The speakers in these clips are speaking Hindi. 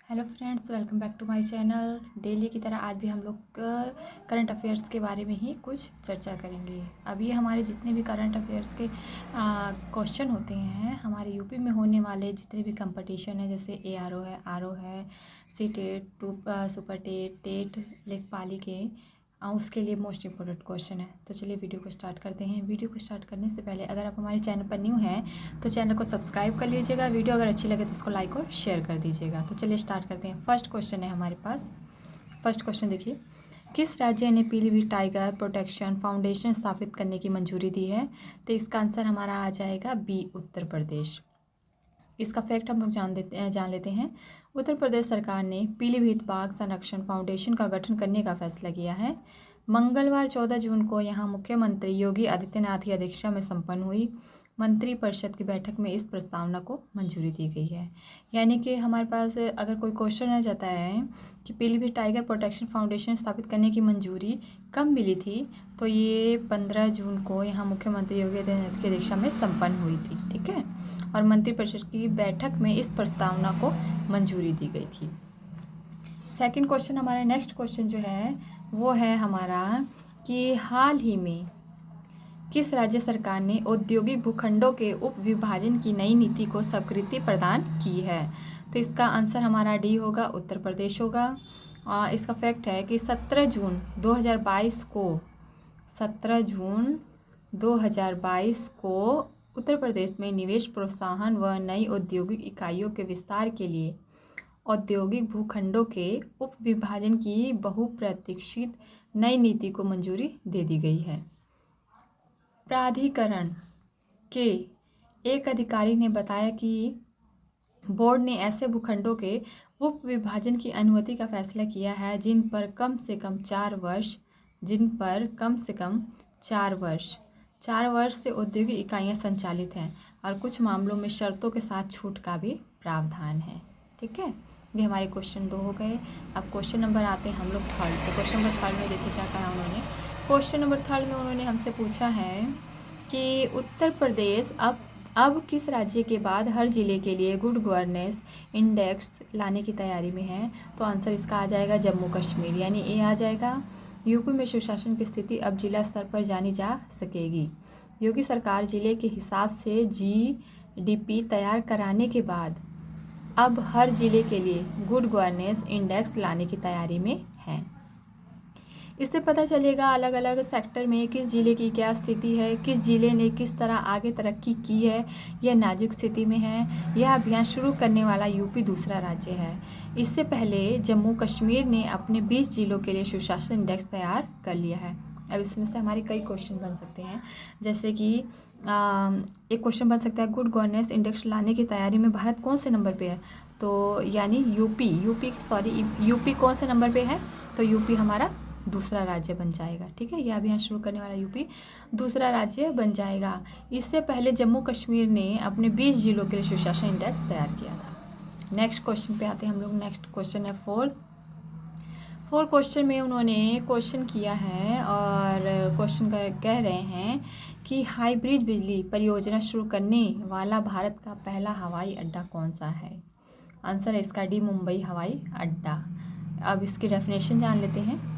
Hello friends, welcome back to my channel. Daily की तरह आज भी हम लोग करंट अफेयर्स के बारे में ही कुछ चर्चा करेंगे। अभी हमारे जितने भी करंट अफेयर्स के क्वेश्चन होते हैं, हमारे यूपी में होने वाले जितने भी कंपटीशन है, जैसे ARO है, RO है, C TET, super TET, TET, लेखपाली के उसके लिए मोस्ट इम्पोर्टेंट क्वेश्चन है। तो चलिए वीडियो को स्टार्ट करते हैं। वीडियो को स्टार्ट करने से पहले अगर आप हमारे चैनल पर न्यू हैं तो चैनल को सब्सक्राइब कर लीजिएगा। वीडियो अगर अच्छी लगे तो उसको लाइक और शेयर कर दीजिएगा। तो चलिए स्टार्ट करते हैं। फर्स्ट क्वेश्चन है हमारे पास। फर्स्ट क्वेश्चन देखिए, किस राज्य ने पीलीभीत टाइगर प्रोटेक्शन फाउंडेशन स्थापित करने की मंजूरी दी है? तो इसका आंसर हमारा आ जाएगा बी, उत्तर प्रदेश। इसका फैक्ट हम लोग जान लेते हैं। उत्तर प्रदेश सरकार ने पीलीभीत बाघ संरक्षण फाउंडेशन का गठन करने का फैसला किया है। मंगलवार 14 जून को यहाँ मुख्यमंत्री योगी आदित्यनाथ की अध्यक्षता में संपन्न हुई मंत्रिपरिषद की बैठक में इस प्रस्तावना को मंजूरी दी गई है। यानी कि हमारे पास अगर कोई क्वेश्चन आ जाता है कि पीलीभीत टाइगर प्रोटेक्शन फाउंडेशन स्थापित करने की मंजूरी कब मिली थी, तो ये 15 जून को यहाँ मुख्यमंत्री योगी आदित्यनाथ की अध्यक्षता में संपन्न हुई थी। ठीक है, और मंत्रिपरिषद की बैठक में इस प्रस्तावना को मंजूरी दी गई थी। सेकंड क्वेश्चन, हमारा नेक्स्ट क्वेश्चन जो है वो है हमारा कि हाल ही में किस राज्य सरकार ने औद्योगिक भूखंडों के उप विभाजन की नई नीति को स्वीकृति प्रदान की है? तो इसका आंसर हमारा डी होगा, उत्तर प्रदेश होगा। इसका फैक्ट है कि 17 जून 2022 को उत्तर प्रदेश में निवेश प्रोत्साहन व नई औद्योगिक इकाइयों के विस्तार के लिए औद्योगिक भूखंडों के उप विभाजन की बहुप्रतीक्षित नई नीति को मंजूरी दे दी गई है। प्राधिकरण के एक अधिकारी ने बताया कि बोर्ड ने ऐसे भूखंडों के उप विभाजन की अनुमति का फैसला किया है जिन पर कम से कम 4 वर्ष से औद्योगिक इकाइयां संचालित हैं और कुछ मामलों में शर्तों के साथ छूट का भी प्रावधान है। ठीक है, ये हमारे क्वेश्चन 2 हो गए। अब क्वेश्चन नंबर आते हैं हम लोग थर्ड। तो क्वेश्चन नंबर थर्ड में देखिए क्या कहा उन्होंने। क्वेश्चन नंबर थर्ड में उन्होंने हमसे पूछा है कि उत्तर प्रदेश अब किस राज्य के बाद हर जिले के लिए गुड गवर्नेंस इंडेक्स लाने की तैयारी में है? तो आंसर इसका आ जाएगा जम्मू कश्मीर, यानी ए आ जाएगा। यूपी में सुशासन की स्थिति अब जिला स्तर पर जानी जा सकेगी। योगी सरकार जिले के हिसाब से GDP तैयार कराने के बाद अब हर जिले के लिए गुड गवर्नेंस इंडेक्स लाने की तैयारी में है। इससे पता चलेगा अलग अलग सेक्टर में किस जिले की क्या स्थिति है, किस जिले ने किस तरह आगे तरक्की की है, यह नाजुक स्थिति में है। यह अभियान शुरू करने वाला यूपी दूसरा राज्य है। इससे पहले जम्मू कश्मीर ने अपने 20 जिलों के लिए सुशासन इंडेक्स तैयार कर लिया है। अब इसमें से हमारे कई क्वेश्चन बन सकते हैं, जैसे कि एक क्वेश्चन बन सकता है, गुड गवर्नेंस इंडेक्स लाने की तैयारी में भारत कौन से नंबर पे है? तो यानी यूपी कौन से नंबर पे है? तो यूपी हमारा दूसरा राज्य बन जाएगा। ठीक है, यह अभियान शुरू करने वाला यूपी दूसरा राज्य बन जाएगा। इससे पहले जम्मू कश्मीर ने अपने 20 जिलों के लिए सुशासन इंडेक्स तैयार किया था। नेक्स्ट क्वेश्चन पे आते हैं हम लोग। नेक्स्ट क्वेश्चन है फोर्थ क्वेश्चन में उन्होंने क्वेश्चन किया है और क्वेश्चन कह रहे हैं कि हाईब्रिज बिजली परियोजना शुरू करने वाला भारत का पहला हवाई अड्डा कौन सा है? आंसर है इसका डी, मुंबई हवाई अड्डा। अब इसकी डेफिनेशन जान लेते हैं।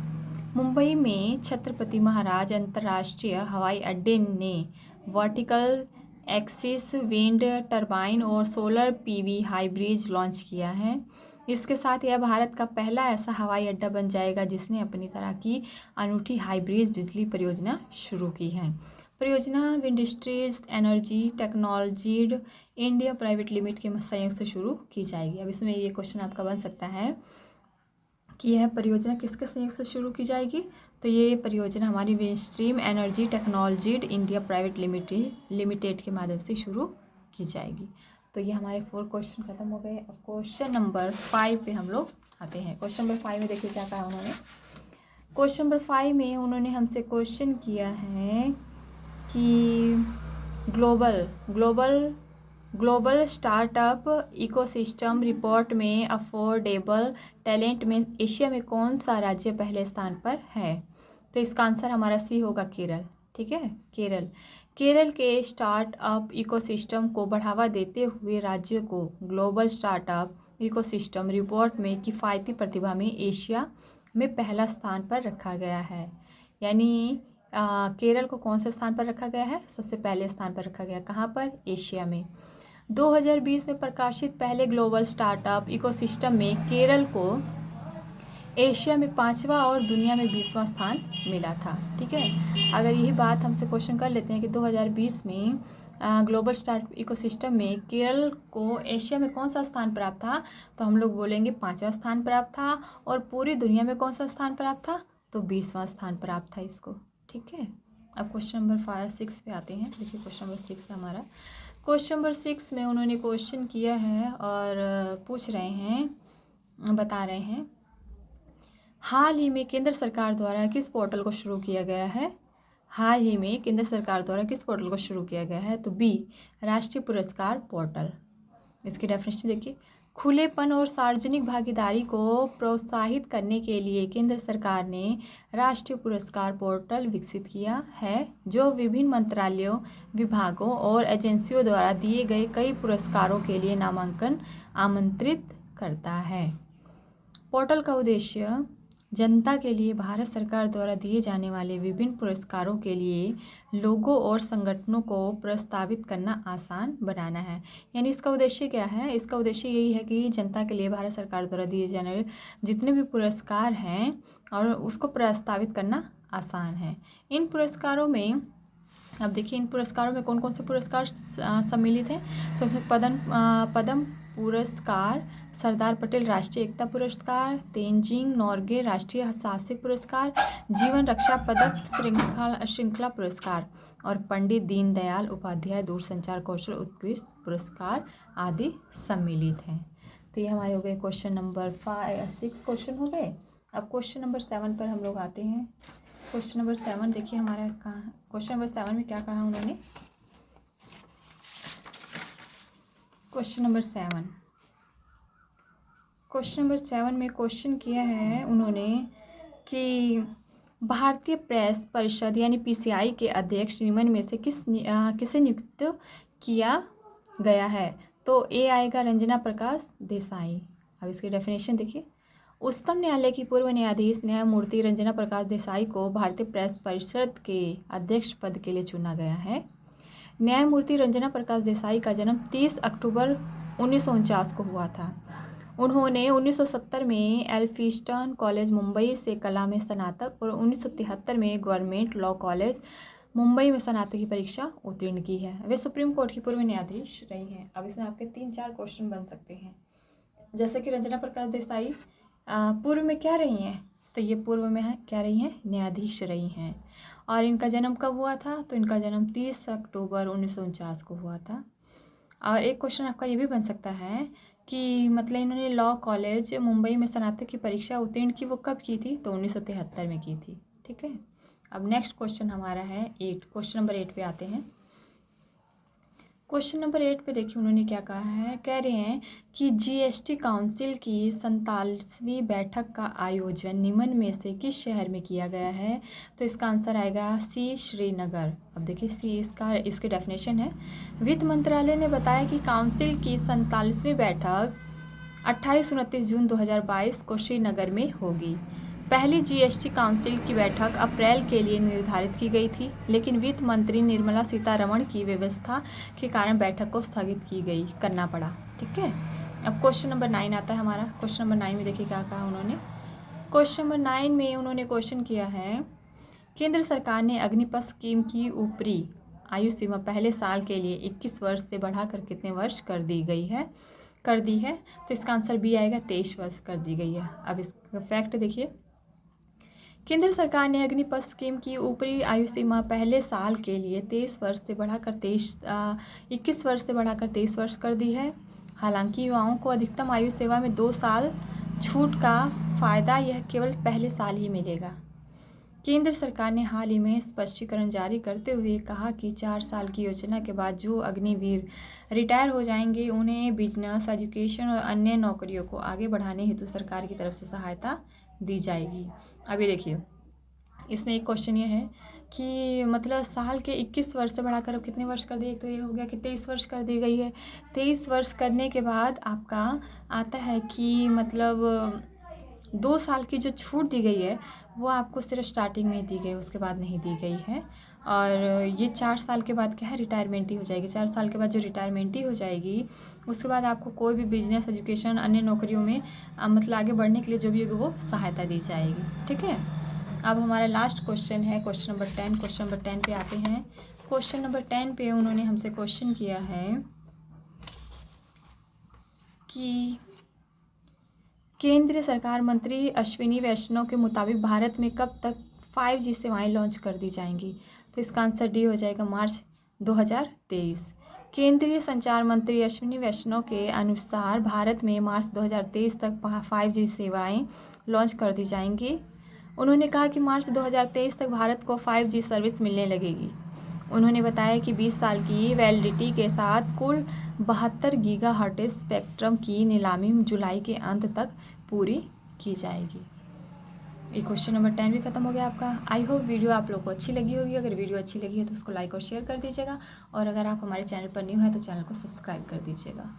मुंबई में छत्रपति महाराज अंतर्राष्ट्रीय हवाई अड्डे ने वर्टिकल एक्सिस विंड टरबाइन और सोलर PV हाइब्रिज लॉन्च किया है। इसके साथ यह भारत का पहला ऐसा हवाई अड्डा बन जाएगा जिसने अपनी तरह की अनूठी हाइब्रिड बिजली परियोजना शुरू की है। परियोजना विंडस्ट्रीज एनर्जी टेक्नोलॉजीड इंडिया प्राइवेट लिमिटेड के सहयोग से शुरू की जाएगी। अब इसमें ये क्वेश्चन आपका बन सकता है कि यह परियोजना किसके सहयोग से शुरू की जाएगी? तो ये परियोजना हमारी विंडस्ट्रीम एनर्जी टेक्नोलॉजीड इंडिया प्राइवेट लिमिटेड के माध्यम से शुरू की जाएगी। तो ये हमारे 4 क्वेश्चन खत्म हो गए। अब क्वेश्चन नंबर 5 पे हम लोग आते हैं। क्वेश्चन नंबर 5 में देखिए क्या कहा उन्होंने। क्वेश्चन नंबर 5 में उन्होंने हमसे क्वेश्चन किया है कि ग्लोबल स्टार्टअप इकोसिस्टम रिपोर्ट में अफोर्डेबल टैलेंट में एशिया में कौन सा राज्य पहले स्थान पर है? तो इसका आंसर हमारा सी होगा, केरल। ठीक है, केरल के स्टार्टअप इकोसिस्टम को बढ़ावा देते हुए राज्य को ग्लोबल स्टार्टअप इकोसिस्टम रिपोर्ट में किफ़ायती प्रतिभा में एशिया में पहला स्थान पर रखा गया है। यानी केरल को कौन से स्थान पर रखा गया है? सबसे पहले स्थान पर रखा गया। कहाँ पर? एशिया में। 2020 में प्रकाशित पहले ग्लोबल स्टार्टअप इकोसिस्टम में केरल को एशिया में 5वां और दुनिया में 20वां स्थान मिला था। ठीक है, अगर यही बात हमसे क्वेश्चन कर लेते हैं कि 2020 में ग्लोबल स्टार्टअप इकोसिस्टम में केरल को एशिया में कौन सा स्थान प्राप्त था, तो हम लोग बोलेंगे 5वां स्थान प्राप्त था। और पूरी दुनिया में कौन सा स्थान प्राप्त था? तो 20वां स्थान प्राप्त था इसको। ठीक है, अब क्वेश्चन नंबर 6 पे आते हैं। देखिए क्वेश्चन नंबर 6 है हमारा। क्वेश्चन नंबर 6 में उन्होंने क्वेश्चन किया है और पूछ रहे हैं, बता रहे हैं, हाल ही में केंद्र सरकार द्वारा किस पोर्टल को शुरू किया गया है? हाल ही में केंद्र सरकार द्वारा किस पोर्टल को शुरू किया गया है? तो बी, राष्ट्रीय पुरस्कार पोर्टल। इसकी डेफिनेशन देखिए, खुलेपन और सार्वजनिक भागीदारी को प्रोत्साहित करने के लिए केंद्र सरकार ने राष्ट्रीय पुरस्कार पोर्टल विकसित किया है, जो विभिन्न मंत्रालयों, विभागों और एजेंसियों द्वारा दिए गए कई पुरस्कारों के लिए नामांकन आमंत्रित करता है। पोर्टल का उद्देश्य जनता के लिए भारत सरकार द्वारा दिए जाने वाले विभिन्न पुरस्कारों के लिए लोगों और संगठनों को प्रस्तावित करना आसान बनाना है। यानी इसका उद्देश्य क्या है? इसका उद्देश्य यही है कि जनता के लिए भारत सरकार द्वारा दिए जाने वाले जितने भी पुरस्कार हैं और उसको प्रस्तावित करना आसान है। इन पुरस्कारों में, अब देखिए इन पुरस्कारों में कौन कौन से पुरस्कार सम्मिलित हैं। तो पद्म पुरस्कार, सरदार पटेल राष्ट्रीय एकता पुरस्कार, तेंजिंग नोर्गे राष्ट्रीय साहसिक पुरस्कार, जीवन रक्षा पदक श्रृंखला पुरस्कार और पंडित दीनदयाल उपाध्याय दूरसंचार कौशल उत्कृष्ट पुरस्कार आदि सम्मिलित हैं। तो ये हमारे हो गए क्वेश्चन नंबर 6 क्वेश्चन हो गए। अब क्वेश्चन नंबर 7 पर हम लोग आते हैं। क्वेश्चन नंबर 7 देखिए हमारा कहाँ, क्वेश्चन नंबर 7 में क्या कहा उन्होंने। क्वेश्चन नंबर 7 में क्वेश्चन किया है उन्होंने कि भारतीय प्रेस परिषद यानी पीसीआई के अध्यक्ष निम्न में से किसे नियुक्त किया गया है? तो ए आएगा रंजना प्रकाश देसाई। अब इसकी डेफिनेशन देखिए, उच्चतम न्यायालय की पूर्व न्यायाधीश न्यायमूर्ति रंजना प्रकाश देसाई को भारतीय प्रेस परिषद के अध्यक्ष पद के लिए चुना गया है। न्यायमूर्ति रंजना प्रकाश देसाई का जन्म 30 अक्टूबर 1949 को हुआ था। उन्होंने 1970 में एल्फिंस्टन कॉलेज मुंबई से कला में स्नातक और 1973 में गवर्नमेंट लॉ कॉलेज मुंबई में स्नातक की परीक्षा उत्तीर्ण की है। वे सुप्रीम कोर्ट की पूर्व न्यायाधीश रही हैं। अब इसमें आपके 3-4 क्वेश्चन बन सकते हैं। जैसे कि रंजना प्रकाश देसाई पूर्व में क्या रही हैं? तो ये पूर्व में है क्या रही हैं? न्यायाधीश रही हैं। और इनका जन्म कब हुआ था? तो इनका जन्म 30 अक्टूबर 1949 को हुआ था। और एक क्वेश्चन आपका ये भी बन सकता है कि मतलब इन्होंने लॉ कॉलेज मुंबई में स्नातक की परीक्षा उत्तीर्ण की, वो कब की थी? तो 1973 में की थी। ठीक है, अब नेक्स्ट क्वेश्चन हमारा है 8। क्वेश्चन नंबर 8 पे आते हैं। क्वेश्चन नंबर 8 पे देखिए उन्होंने क्या कहा है। कह रहे हैं कि जीएसटी काउंसिल की 47वीं बैठक का आयोजन निम्न में से किस शहर में किया गया है? तो इसका आंसर आएगा सी, श्रीनगर। अब देखिए सी इसकी डेफिनेशन है, वित्त मंत्रालय ने बताया कि काउंसिल की 47वीं बैठक 28-29 जून 2022 को श्रीनगर में होगी। पहली जीएसटी काउंसिल की बैठक अप्रैल के लिए निर्धारित की गई थी, लेकिन वित्त मंत्री निर्मला सीतारमण की व्यवस्था के कारण बैठक को स्थगित करना पड़ा। ठीक है, अब क्वेश्चन नंबर 9 आता है हमारा। क्वेश्चन नंबर 9 में देखिए क्या कहा उन्होंने। क्वेश्चन नंबर 9 में उन्होंने क्वेश्चन किया है, केंद्र सरकार ने अग्निपथ स्कीम की ऊपरी आयु सीमा पहले साल के लिए 21 वर्ष से बढ़ाकर कितने वर्ष कर दी है? तो इसका आंसर बी आएगा, 23 वर्ष कर दी गई है। अब इसका फैक्ट देखिए, केंद्र सरकार ने अग्निपथ स्कीम की ऊपरी आयु सीमा पहले साल के लिए 21 वर्ष से बढ़ाकर 23 वर्ष कर दी है। हालांकि युवाओं को अधिकतम आयु सेवा में 2 साल छूट का फ़ायदा यह केवल पहले साल ही मिलेगा। केंद्र सरकार ने हाल ही में स्पष्टीकरण जारी करते हुए कहा कि 4 साल की योजना के बाद जो अग्निवीर रिटायर हो जाएंगे उन्हें बिजनेस, एजुकेशन और अन्य नौकरियों को आगे बढ़ाने हेतु सरकार की तरफ से सहायता दी जाएगी। अभी देखिए इसमें एक क्वेश्चन ये है कि मतलब साल के 21 वर्ष से बढ़ाकर अब कितने वर्ष कर दिए, तो ये हो गया कि 23 वर्ष कर दी गई है। 23 वर्ष करने के बाद आपका आता है कि मतलब 2 साल की जो छूट दी गई है वो आपको सिर्फ स्टार्टिंग में ही दी गई, उसके बाद नहीं दी गई है। और ये 4 साल के बाद क्या है, रिटायरमेंट ही हो जाएगी। 4 साल के बाद जो रिटायरमेंट ही हो जाएगी, उसके बाद आपको कोई भी बिजनेस, एजुकेशन, अन्य नौकरियों में मतलब आगे बढ़ने के लिए जो भी होगी वो सहायता दी जाएगी। ठीक है, अब हमारा लास्ट क्वेश्चन है क्वेश्चन नंबर 10। क्वेश्चन नंबर 10 पे आते हैं। क्वेश्चन नंबर 10 पे उन्होंने हमसे क्वेश्चन किया है कि केंद्र सरकार मंत्री अश्विनी वैष्णव के मुताबिक भारत में कब तक 5G सेवाएं लॉन्च कर दी जाएंगी। तो इसका आंसर डी हो जाएगा, मार्च 2023। केंद्रीय संचार मंत्री अश्विनी वैष्णव के अनुसार भारत में मार्च 2023 तक 5G सेवाएं लॉन्च कर दी जाएंगी। उन्होंने कहा कि मार्च 2023 तक भारत को 5G सर्विस मिलने लगेगी। उन्होंने बताया कि 20 साल की वैलिडिटी के साथ कुल 72 गीगाहर्ट्ज़ स्पेक्ट्रम की नीलामी जुलाई के अंत तक पूरी की जाएगी। ये क्वेश्चन नंबर 10 भी खत्म हो गया आपका। आई होप वीडियो आप लोग को अच्छी लगी होगी। अगर वीडियो अच्छी लगी है तो उसको लाइक और शेयर कर दीजिएगा, और अगर आप हमारे चैनल पर न्यू हैं तो चैनल को सब्सक्राइब कर दीजिएगा।